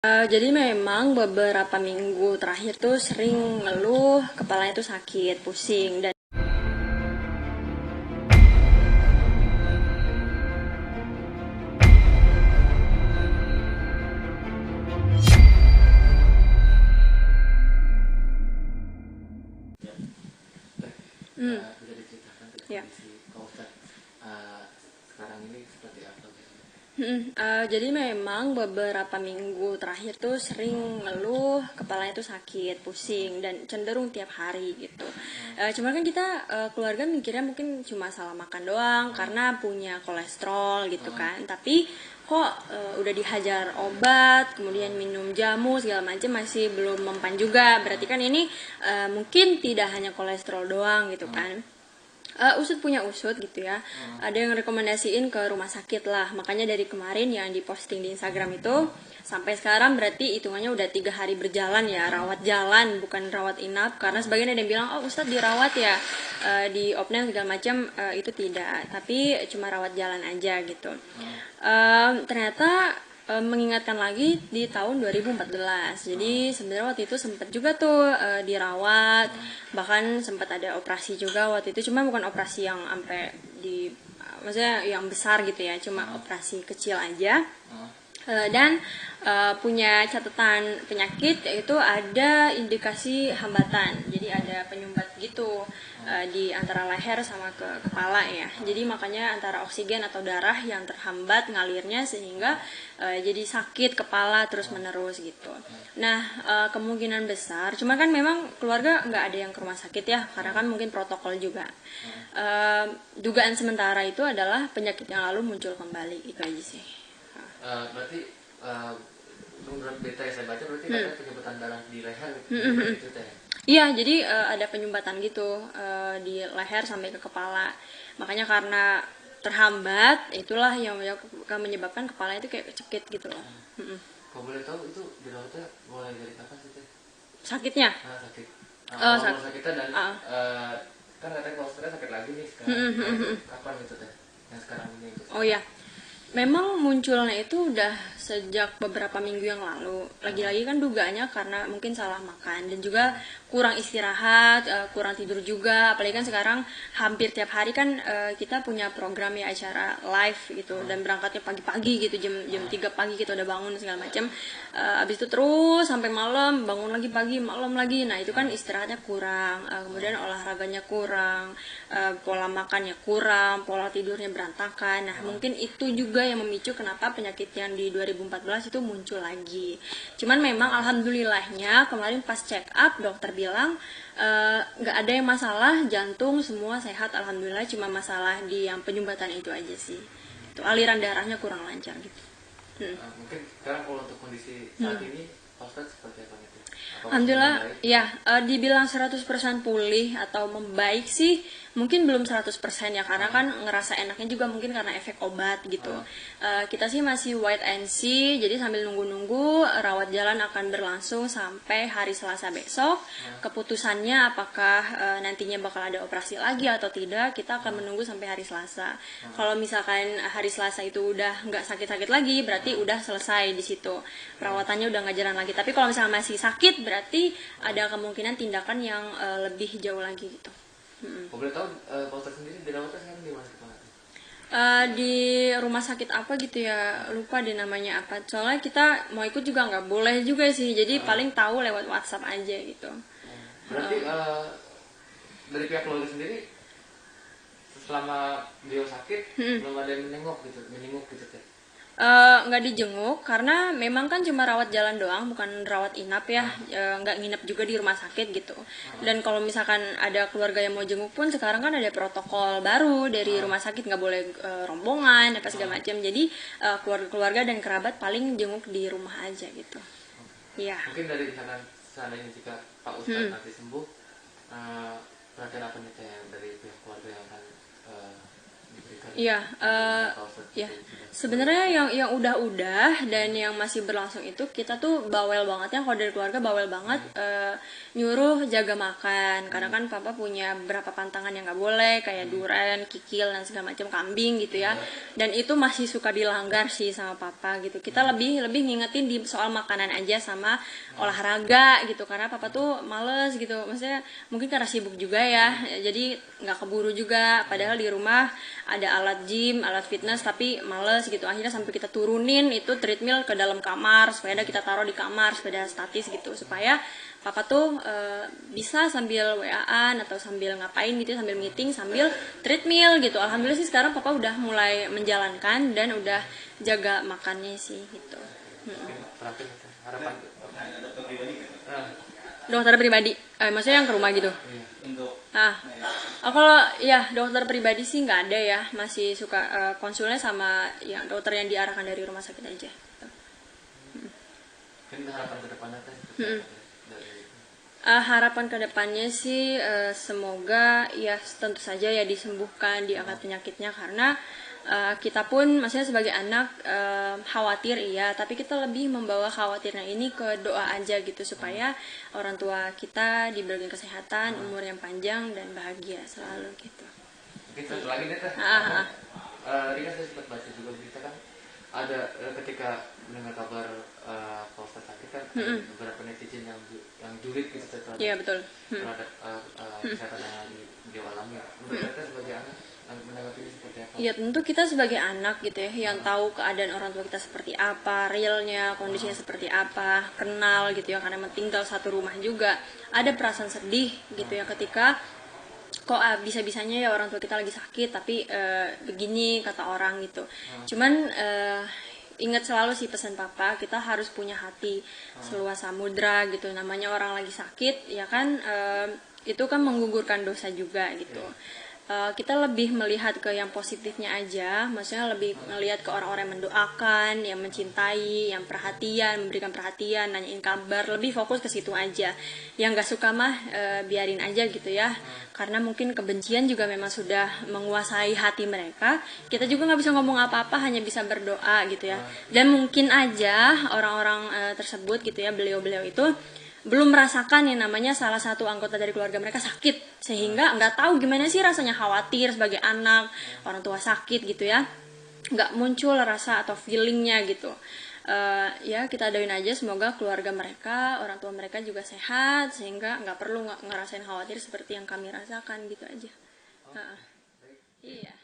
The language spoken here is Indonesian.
Jadi memang beberapa minggu terakhir tuh sering ngeluh, kepalanya tuh sakit, pusing, dan Bisa diceritakan tidak ya. kondisi Pak Ustadz sekarang ini seperti apa gitu? Jadi memang beberapa minggu terakhir tuh sering ngeluh, kepalanya tuh sakit, pusing, dan cenderung tiap hari gitu. Cuman kan kita keluarga mikirnya mungkin cuma salah makan doang karena punya kolesterol gitu kan. Tapi kok udah dihajar obat, kemudian minum jamu segala macam masih belum mempan juga. Berarti kan ini mungkin tidak hanya kolesterol doang gitu kan. Usut punya usut gitu ya. Ada yang rekomendasiin ke rumah sakit lah. Makanya dari kemarin yang diposting di Instagram itu sampai sekarang berarti hitungannya udah 3 hari berjalan ya, rawat jalan bukan rawat inap. Karena sebagian ada yang bilang, oh Ustadz dirawat ya, di opname segala macam. Itu tidak, tapi cuma rawat jalan aja gitu. Ternyata mengingatkan lagi di tahun 2014. Jadi sebenarnya waktu itu sempat juga tuh dirawat, bahkan sempat ada operasi juga waktu itu. Cuma bukan operasi yang sampai di maksudnya yang besar gitu ya, cuma operasi kecil aja. Dan punya catatan penyakit yaitu ada indikasi hambatan, jadi ada penyumbat gitu di antara leher sama ke kepala ya. Jadi makanya antara oksigen atau darah yang terhambat ngalirnya sehingga jadi sakit kepala terus menerus gitu. Nah kemungkinan besar, cuma kan memang keluarga nggak ada yang ke rumah sakit ya karena kan mungkin protokol juga. Dugaan sementara itu adalah penyakit yang lalu muncul kembali, itu aja sih. Berarti menurut berita yang saya baca berarti ada penyumbatan darah di leher gitu teh. Iya, jadi ada penyumbatan gitu di leher sampai ke kepala. Makanya karena terhambat, itulah yang menyebabkan kepala itu kayak kecekit gitu loh. Kalau boleh tahu itu dirawatnya mulai dari kapan sih teh? Sakitnya? Sakit. Sak Awal sakitnya dan kan katanya kalau stres sakit lagi nih sekarang. Itu kapan gitu teh? Yang sekarang ini gitu. Oh ya, memang munculnya itu udah sejak beberapa minggu yang lalu. Lagi-lagi kan dugaannya karena mungkin salah makan dan juga kurang istirahat, kurang tidur juga. Apalagi kan sekarang hampir tiap hari kan kita punya program ya, acara live gitu, dan berangkatnya pagi-pagi gitu, jam 3 pagi kita udah bangun segala macam. Abis itu terus sampai malam, bangun lagi pagi, malam lagi. Nah itu kan istirahatnya kurang, kemudian olahraganya kurang, pola makannya kurang, pola tidurnya berantakan. Nah mungkin itu juga yang memicu kenapa penyakit yang di 2014 itu muncul lagi. Cuman memang alhamdulillahnya kemarin pas check up dokter bilang nggak ada yang masalah, jantung semua sehat alhamdulillah, cuma masalah di yang penyumbatan itu aja sih. Itu aliran darahnya kurang lancar gitu. Mungkin sekarang kalau untuk kondisi saat ini Pak Ustadz seperti apa gitu? Alhamdulillah, ya dibilang 100% pulih atau membaik sih mungkin belum 100% ya, karena kan ngerasa enaknya juga mungkin karena efek obat gitu. Kita sih masih wait and see, jadi sambil nunggu-nunggu rawat jalan akan berlangsung sampai hari Selasa besok. Keputusannya apakah nantinya bakal ada operasi lagi atau tidak, kita akan menunggu sampai hari Selasa. Kalau misalkan hari Selasa itu udah nggak sakit-sakit lagi, berarti udah selesai di situ. Perawatannya udah nggak jalan lagi. Tapi kalau misalnya masih sakit, berarti ada kemungkinan tindakan yang lebih jauh lagi gitu. Boleh tahu Pak Ustadz sendiri dirawatnya sekarang di mana Pak? Di rumah sakit apa gitu ya, lupa deh namanya apa. Soalnya kita mau ikut juga nggak boleh juga sih, jadi paling tahu lewat WhatsApp aja gitu. Berarti dari pihak keluarga sendiri selama beliau sakit belum ada yang menengok gitu teh. Nggak dijenguk karena memang kan cuma rawat jalan doang, bukan rawat inap ya. Nggak nginep juga di rumah sakit gitu. Dan kalau misalkan ada keluarga yang mau jenguk pun sekarang kan ada protokol baru dari rumah sakit, nggak boleh rombongan apa segala macam. Jadi keluarga-keluarga dan kerabat paling jenguk di rumah aja gitu. Iya. Mungkin dari misalkan seandainya jika Pak Ustadz nanti sembuh, perhatian apa nih teh dari pihak keluarga yang akan diberikan? Iya, Atau seperti ya. itu? Sebenarnya yang udah-udah dan yang masih berlangsung itu kita tuh bawel banget ya, kalau dari keluarga bawel banget, nyuruh jaga makan karena kan papa punya beberapa pantangan yang nggak boleh kayak duren, kikil dan segala macam, kambing gitu ya, dan itu masih suka dilanggar sih sama papa gitu. Kita lebih lebih ngingetin di soal makanan aja sama olahraga gitu karena papa tuh males gitu, maksudnya mungkin karena sibuk juga ya, jadi nggak keburu juga, padahal di rumah ada alat gym, alat fitness tapi males gitu. Akhirnya sampai kita turunin itu treadmill ke dalam kamar, sepeda kita taruh di kamar, sepeda statis gitu supaya papa tuh bisa sambil WA-an atau sambil ngapain gitu, sambil meeting, sambil treadmill gitu. Alhamdulillah sih sekarang papa udah mulai menjalankan dan udah jaga makannya sih gitu. Mungkin terakhir harapan Dokter pribadi, maksudnya yang ke rumah gitu. Nah, kalau ya dokter pribadi sih nggak ada ya, masih suka konsulnya sama yang dokter yang diarahkan dari rumah sakit aja. mungkin harapan ke depannya teh seperti apa teh? Harapan kedepannya sih semoga ya tentu saja ya disembuhkan, diangkat penyakitnya karena kita pun maksudnya sebagai anak khawatir iya, tapi kita lebih membawa khawatirnya ini ke doa aja gitu supaya orang tua kita diberikan kesehatan, umur yang panjang dan bahagia selalu gitu. Mungkin satu lagi deh teh. Tadi kan saya sempat baca juga berita kan ada ketika mendengar kabar Pak Ustadz sakit kan ada beberapa netizen yang julid gitu terhadap Iya betul. terhadap kesehatan yang beliau alami. Menurut kita sebagai anak menanggapi ini seperti apa? Ya tentu kita sebagai anak gitu ya yang tahu keadaan orang tua kita seperti apa, realnya, kondisinya seperti apa, kenal gitu ya karena tinggal satu rumah juga. Ada perasaan sedih gitu ya ketika kok bisa-bisanya ya orang tua kita lagi sakit tapi begini kata orang gitu. Cuman ingat selalu sih pesan papa, kita harus punya hati seluas samudra gitu. Namanya orang lagi sakit ya kan, itu kan menggugurkan dosa juga gitu. Kita lebih melihat ke yang positifnya aja, maksudnya lebih melihat ke orang-orang yang mendoakan, yang mencintai, yang perhatian, memberikan perhatian, nanyain kabar, lebih fokus ke situ aja. Yang gak suka mah biarin aja gitu ya, karena mungkin kebencian juga memang sudah menguasai hati mereka. Kita juga nggak bisa ngomong apa-apa, hanya bisa berdoa gitu ya. Dan mungkin aja orang-orang tersebut gitu ya, beliau-beliau itu belum merasakan yang namanya salah satu anggota dari keluarga mereka sakit, sehingga nggak tahu gimana sih rasanya khawatir sebagai anak orang tua sakit gitu ya, nggak muncul rasa atau feelingnya gitu. Ya kita doain aja semoga keluarga mereka, orang tua mereka juga sehat sehingga nggak perlu ngerasain khawatir seperti yang kami rasakan gitu aja. Iya.